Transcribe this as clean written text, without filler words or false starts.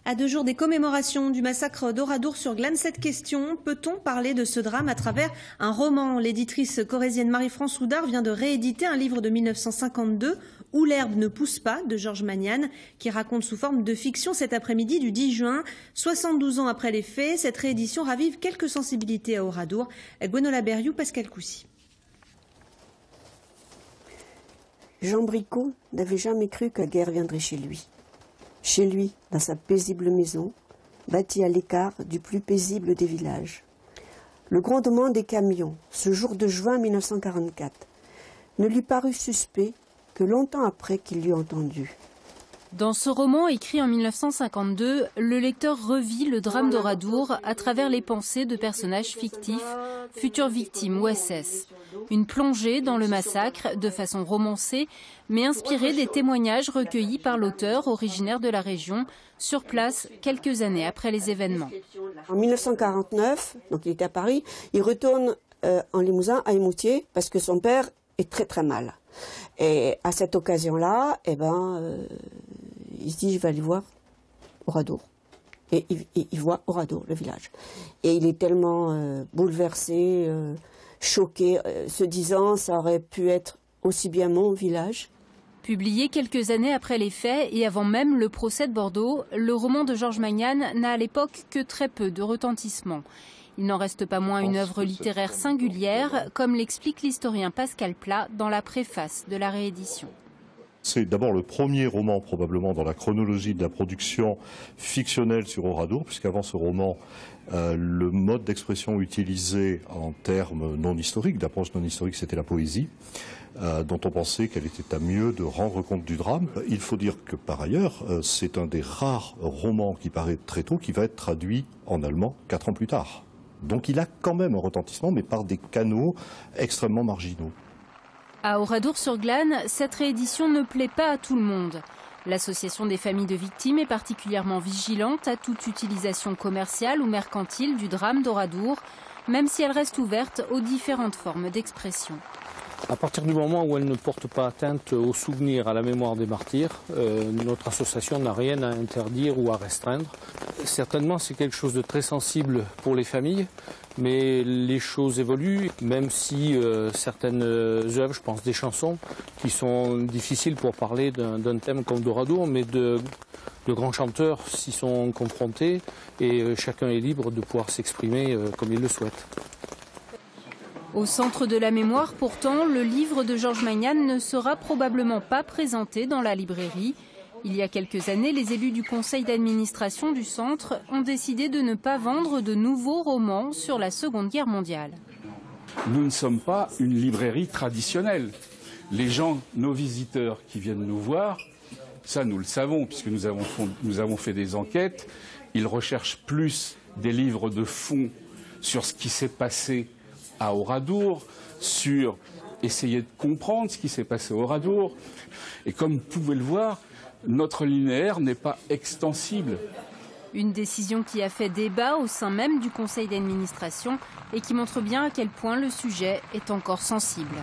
À 2 jours des commémorations du massacre d'Oradour-sur-Glane, cette question, peut-on parler de ce drame à travers un roman? L'éditrice corrézienne Marie-France Houdard vient de rééditer un livre de 1952, Où l'herbe ne pousse pas, de Georges Magnane, qui raconte sous forme de fiction cet après-midi du 10 juin. 72 ans après les faits, cette réédition ravive quelques sensibilités à Oradour. Gwenola Berriou, Pascal Coucy. Jean Bricot n'avait jamais cru que la guerre viendrait chez lui. Chez lui, dans sa paisible maison, bâtie à l'écart du plus paisible des villages. Le grondement des camions, ce jour de juin 1944, ne lui parut suspect que longtemps après qu'il l'eut entendu. Dans ce roman écrit en 1952, le lecteur revit le drame d'Oradour à travers les pensées de personnages fictifs, futures victimes ou SS. Une plongée dans le massacre, de façon romancée, mais inspirée des témoignages recueillis par l'auteur originaire de la région, sur place quelques années après les événements. En 1949, donc il était à Paris, il retourne en Limousin à Émoutier parce que son père est très très mal. Et à cette occasion-là, il se dit je vais aller voir Oradour. Et il voit Oradour, le village. Et il est tellement bouleversé, choqué, se disant ça aurait pu être aussi bien mon village. Publié quelques années après les faits et avant même le procès de Bordeaux, le roman de Georges Magnane n'a à l'époque que très peu de retentissement. Il n'en reste pas moins une œuvre littéraire singulière, comme l'explique l'historien Pascal Plat dans la préface de la réédition. C'est d'abord le premier roman probablement dans la chronologie de la production fictionnelle sur Oradour, puisqu'avant ce roman, le mode d'expression utilisé en termes non historiques, d'approche non historique, c'était la poésie, dont on pensait qu'elle était à mieux de rendre compte du drame. Il faut dire que par ailleurs, c'est un des rares romans qui paraît très tôt, qui va être traduit en allemand 4 ans plus tard. Donc il a quand même un retentissement, mais par des canaux extrêmement marginaux. À Oradour-sur-Glane, cette réédition ne plaît pas à tout le monde. L'association des familles de victimes est particulièrement vigilante à toute utilisation commerciale ou mercantile du drame d'Oradour, même si elle reste ouverte aux différentes formes d'expression. À partir du moment où elle ne porte pas atteinte aux souvenirs, à la mémoire des martyrs, notre association n'a rien à interdire ou à restreindre. Certainement, c'est quelque chose de très sensible pour les familles, mais les choses évoluent, même si certaines œuvres, je pense des chansons, qui sont difficiles pour parler d'un thème comme d'Oradour, mais de grands chanteurs s'y sont confrontés et chacun est libre de pouvoir s'exprimer comme il le souhaite. Au centre de la mémoire, pourtant, le livre de Georges Magnane ne sera probablement pas présenté dans la librairie. Il y a quelques années, les élus du conseil d'administration du centre ont décidé de ne pas vendre de nouveaux romans sur la Seconde Guerre mondiale. Nous ne sommes pas une librairie traditionnelle. Les gens, nos visiteurs qui viennent nous voir, ça nous le savons puisque nous avons fait des enquêtes, ils recherchent plus des livres de fond sur ce qui s'est passé à Oradour, sur essayer de comprendre ce qui s'est passé à Oradour. Et comme vous pouvez le voir, notre linéaire n'est pas extensible. Une décision qui a fait débat au sein même du conseil d'administration et qui montre bien à quel point le sujet est encore sensible.